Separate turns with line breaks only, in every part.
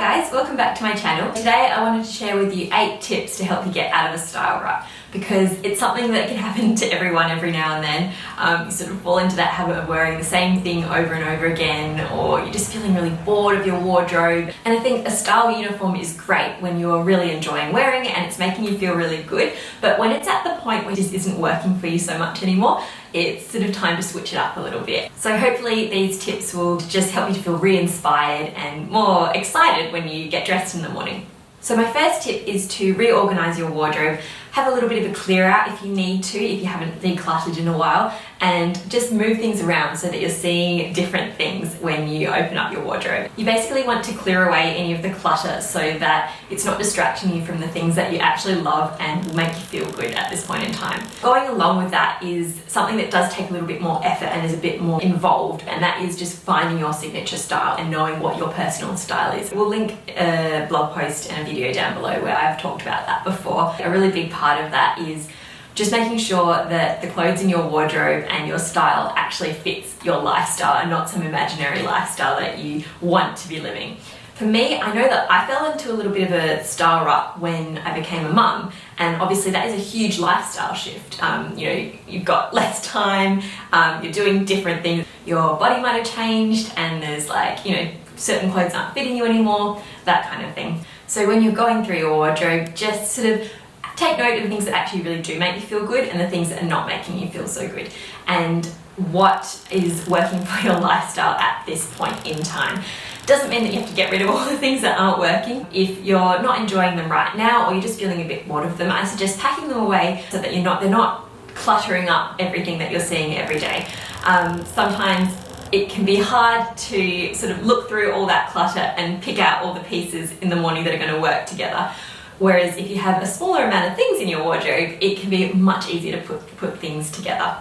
guys, welcome back to my channel. Today I wanted to share with you 8 tips to help you get out of a style rut, because it's something that can happen to everyone every now and then. You sort of fall into that habit of wearing the same thing over and over again, or you're just feeling really bored of your wardrobe. And I think a style uniform is great when you're really enjoying wearing it and it's making you feel really good, but when it's at the point where it just isn't working for you so much anymore, it's sort of time to switch it up a little bit. So hopefully these tips will just help you to feel re-inspired and more excited when you get dressed in the morning. So my first tip is to reorganize your wardrobe. Have a little bit of a clear out if you need to, if you haven't decluttered in a while, and just move things around so that you're seeing different things when you open up your wardrobe. You basically want to clear away any of the clutter so that it's not distracting you from the things that you actually love and will make you feel good at this point in time. Going along with that is something that does take a little bit more effort and is a bit more involved, and that is just finding your signature style and knowing what your personal style is. We'll link a blog post and a video down below where I've talked about that before. A really big part of that is just making sure that the clothes in your wardrobe and your style actually fits your lifestyle and not some imaginary lifestyle that you want to be living. For me, I know that I fell into a little bit of a style rut when I became a mum, and obviously that is a huge lifestyle shift. You've got less time, you're doing different things, your body might have changed, and there's certain clothes aren't fitting you anymore, that kind of thing. So when you're going through your wardrobe, just sort of take note of the things that actually really do make you feel good and the things that are not making you feel so good, and what is working for your lifestyle at this point in time. Doesn't mean that you have to get rid of all the things that aren't working. If you're not enjoying them right now, or you're just feeling a bit bored of them, I suggest packing them away so that they're not cluttering up everything that you're seeing every day. Sometimes it can be hard to sort of look through all that clutter and pick out all the pieces in the morning that are going to work together. Whereas if you have a smaller amount of things in your wardrobe, it can be much easier to put things together.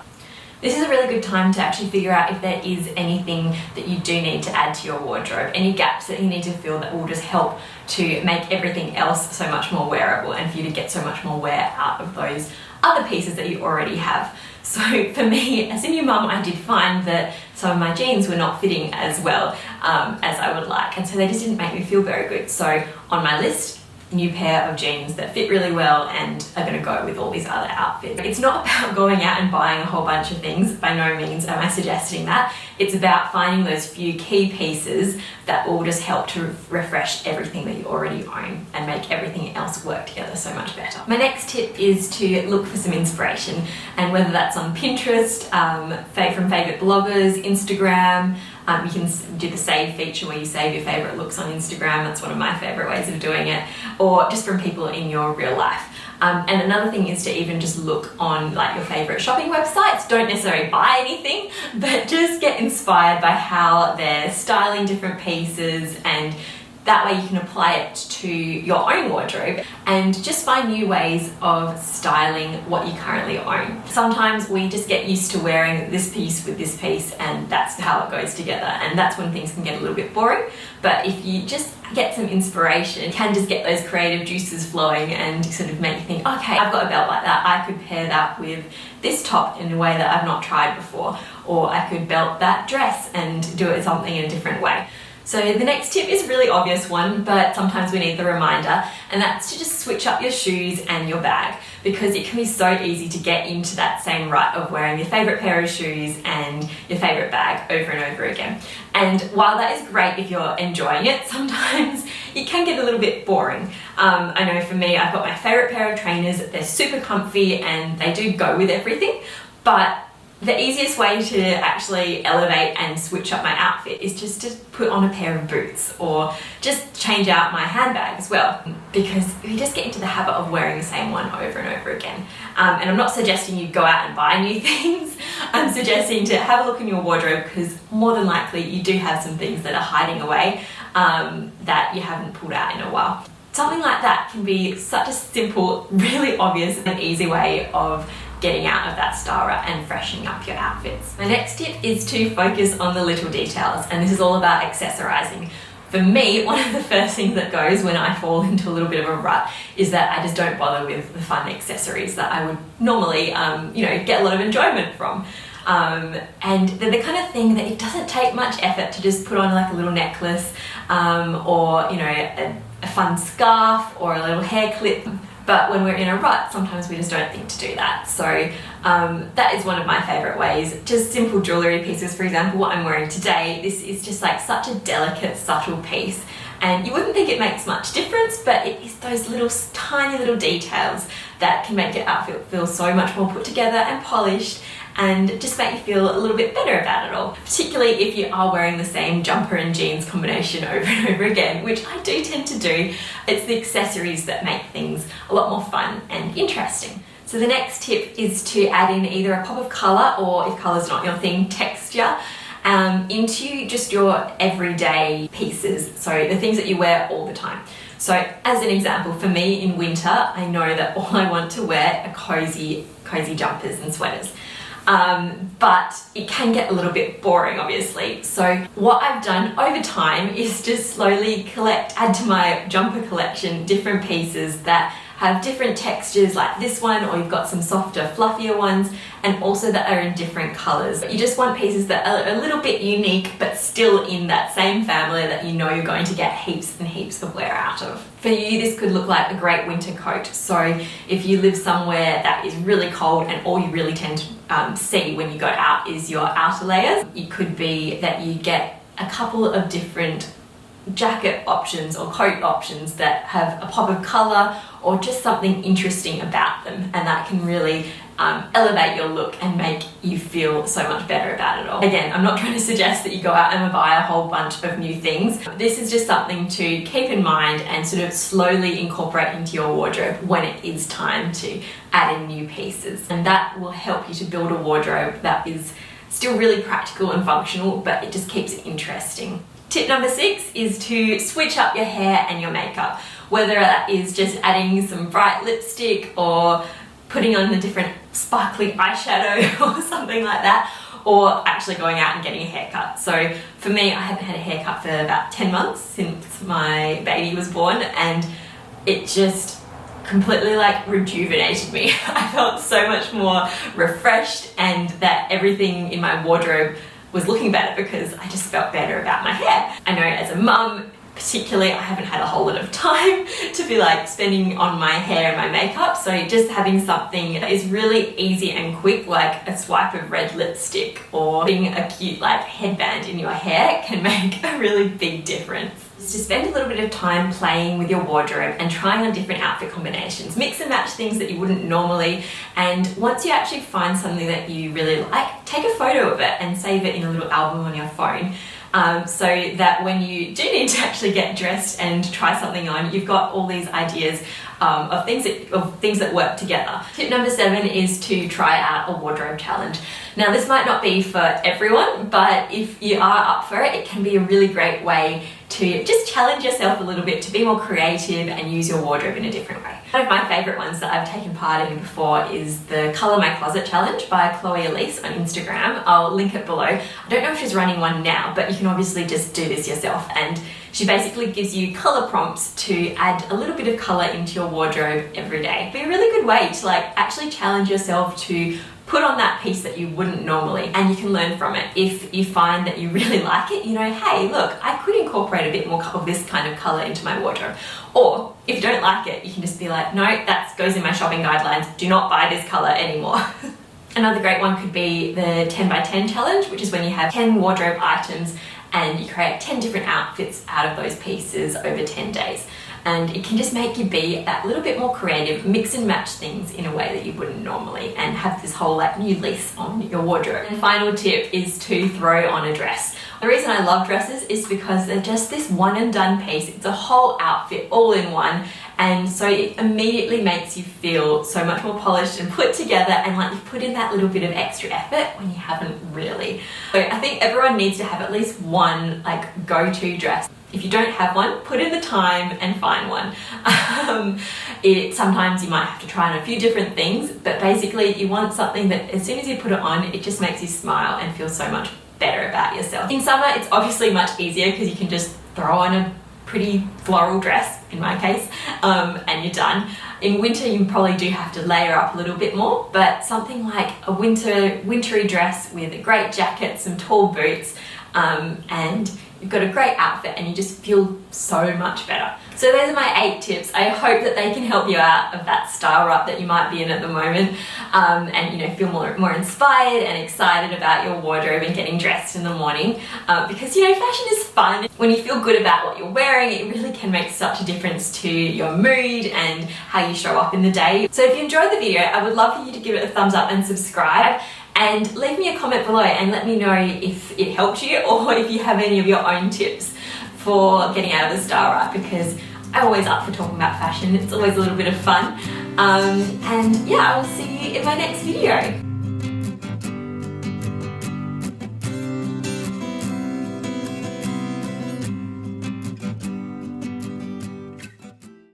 This is a really good time to actually figure out if there is anything that you do need to add to your wardrobe, any gaps that you need to fill that will just help to make everything else so much more wearable and for you to get so much more wear out of those other pieces that you already have. So for me, as a new mum, I did find that some of my jeans were not fitting as well as I would like, and so they just didn't make me feel very good. So on my list, new pair of jeans that fit really well and are going to go with all these other outfits. It's not about going out and buying a whole bunch of things, by no means am I suggesting that. It's about finding those few key pieces that will just help to refresh everything that you already own and make everything else work together so much better. My next tip is to look for some inspiration, and whether that's on Pinterest, from favourite bloggers, Instagram. You can do the save feature where you save your favourite looks on Instagram. That's one of my favourite ways of doing it. Or just from people in your real life. And another thing is to even just look on your favourite shopping websites. Don't necessarily buy anything, but just get inspired by how they're styling different pieces, and that way you can apply it to your own wardrobe and just find new ways of styling what you currently own. Sometimes we just get used to wearing this piece with this piece, and that's how it goes together, and that's when things can get a little bit boring. But if you just get some inspiration, you can just get those creative juices flowing and sort of make you think, okay, I've got a belt like that, I could pair that with this top in a way that I've not tried before, or I could belt that dress and do it something in a different way. So the next tip is a really obvious one, but sometimes we need the reminder, and that's to just switch up your shoes and your bag, because it can be so easy to get into that same rut of wearing your favourite pair of shoes and your favourite bag over and over again. And while that is great if you're enjoying it, sometimes it can get a little bit boring. I know for me, I've got my favourite pair of trainers, they're super comfy and they do go with everything, but the easiest way to actually elevate and switch up my outfit is just to put on a pair of boots, or just change out my handbag as well, because we just get into the habit of wearing the same one over and over again. And I'm not suggesting you go out and buy new things. I'm suggesting to have a look in your wardrobe, because more than likely you do have some things that are hiding away that you haven't pulled out in a while. Something like that can be such a simple, really obvious and easy way of getting out of that style rut and freshening up your outfits. My next tip is to focus on the little details, and this is all about accessorizing. For me, one of the first things that goes when I fall into a little bit of a rut is that I just don't bother with the fun accessories that I would normally get a lot of enjoyment from. And they're the kind of thing that it doesn't take much effort to just put on like a little necklace or you know, a fun scarf or a little hair clip. But when we're in a rut, sometimes we just don't think to do that. So that is one of my favorite ways. Just simple jewelry pieces, for example, what I'm wearing today, this is just like such a delicate, subtle piece. And you wouldn't think it makes much difference, but it is those little tiny little details that can make your outfit feel so much more put together and polished, and just make you feel a little bit better about it all. Particularly if you are wearing the same jumper and jeans combination over and over again, which I do tend to do. It's the accessories that make things a lot more fun and interesting. So the next tip is to add in either a pop of colour, or if colour's not your thing, texture, into just your everyday pieces. So the things that you wear all the time. So as an example, for me in winter, I know that all I want to wear are cozy jumpers and sweaters. But it can get a little bit boring, obviously. So what I've done over time is just slowly add to my jumper collection different pieces that have different textures like this one, or you've got some softer, fluffier ones, and also that are in different colours. You just want pieces that are a little bit unique, but still in that same family that you know you're going to get heaps and heaps of wear out of. For you, this could look like a great winter coat. So if you live somewhere that is really cold and all you really tend to see when you go out is your outer layers, it could be that you get a couple of different jacket options or coat options that have a pop of colour or just something interesting about them, and that can really elevate your look and make you feel so much better about it all. Again, I'm not trying to suggest that you go out and buy a whole bunch of new things. This is just something to keep in mind and sort of slowly incorporate into your wardrobe when it is time to add in new pieces, and that will help you to build a wardrobe that is still really practical and functional, but it just keeps it interesting. Tip number 6 is to switch up your hair and your makeup, whether that is just adding some bright lipstick or putting on a different sparkly eyeshadow or something like that, or actually going out and getting a haircut. So for me, I haven't had a haircut for about 10 months since my baby was born, and it just completely like rejuvenated me. I felt so much more refreshed, and that everything in my wardrobe was looking better because I just felt better about my hair. I know as a mum, particularly, I haven't had a whole lot of time to be like spending on my hair and my makeup, so just having something that is really easy and quick, like a swipe of red lipstick or putting a cute like headband in your hair, can make a really big difference. To spend a little bit of time playing with your wardrobe and trying on different outfit combinations, mix and match things that you wouldn't normally, and once you actually find something that you really like, take a photo of it and save it in a little album on your phone. So that when you do need to actually get dressed and try something on, you've got all these ideas of things that work together. Tip number 7 is to try out a wardrobe challenge. Now this might not be for everyone, but if you are up for it, it can be a really great way to just challenge yourself a little bit, to be more creative and use your wardrobe in a different way. One of my favourite ones that I've taken part in before is the Colour My Closet Challenge by Chloe Elise on Instagram. I'll link it below. I don't know if she's running one now, but you can obviously just do this yourself, and she basically gives you colour prompts to add a little bit of colour into your wardrobe every day. It'd be a really good way to like actually challenge yourself to put on that piece that you wouldn't normally, and you can learn from it. If you find that you really like it, you know, hey, look, I could incorporate a bit more of this kind of colour into my wardrobe. Or if you don't like it, you can just be like, no, that goes in my shopping guidelines, do not buy this colour anymore. Another great one could be the 10 by 10 challenge, which is when you have 10 wardrobe items and you create 10 different outfits out of those pieces over 10 days. And it can just make you be that little bit more creative, mix and match things in a way that you wouldn't normally, and have this whole like new lease on your wardrobe. And final tip is to throw on a dress. The reason I love dresses is because they're just this one and done piece. It's a whole outfit all in one, and so it immediately makes you feel so much more polished and put together, and like you've put in that little bit of extra effort when you haven't really. So I think everyone needs to have at least one like go-to dress. If you don't have one, put in the time and find one. Sometimes you might have to try on a few different things, but basically you want something that as soon as you put it on, it just makes you smile and feel so much better about yourself. In summer, it's obviously much easier because you can just throw on a pretty floral dress, in my case, and you're done. In winter, you probably do have to layer up a little bit more, but something like a wintry dress with a great jacket, some tall boots, and you've got a great outfit and you just feel so much better. So those are my 8 tips. I hope that they can help you out of that style rut that you might be in at the moment, and you know, feel more inspired and excited about your wardrobe and getting dressed in the morning, because you know, fashion is fun. When you feel good about what you're wearing, it really can make such a difference to your mood and how you show up in the day. So if you enjoyed the video, I would love for you to give it a thumbs up and subscribe, and leave me a comment below and let me know if it helped you or if you have any of your own tips for getting out of the style rut, because I'm always up for talking about fashion. It's always a little bit of fun. And yeah, I will see you in my next video.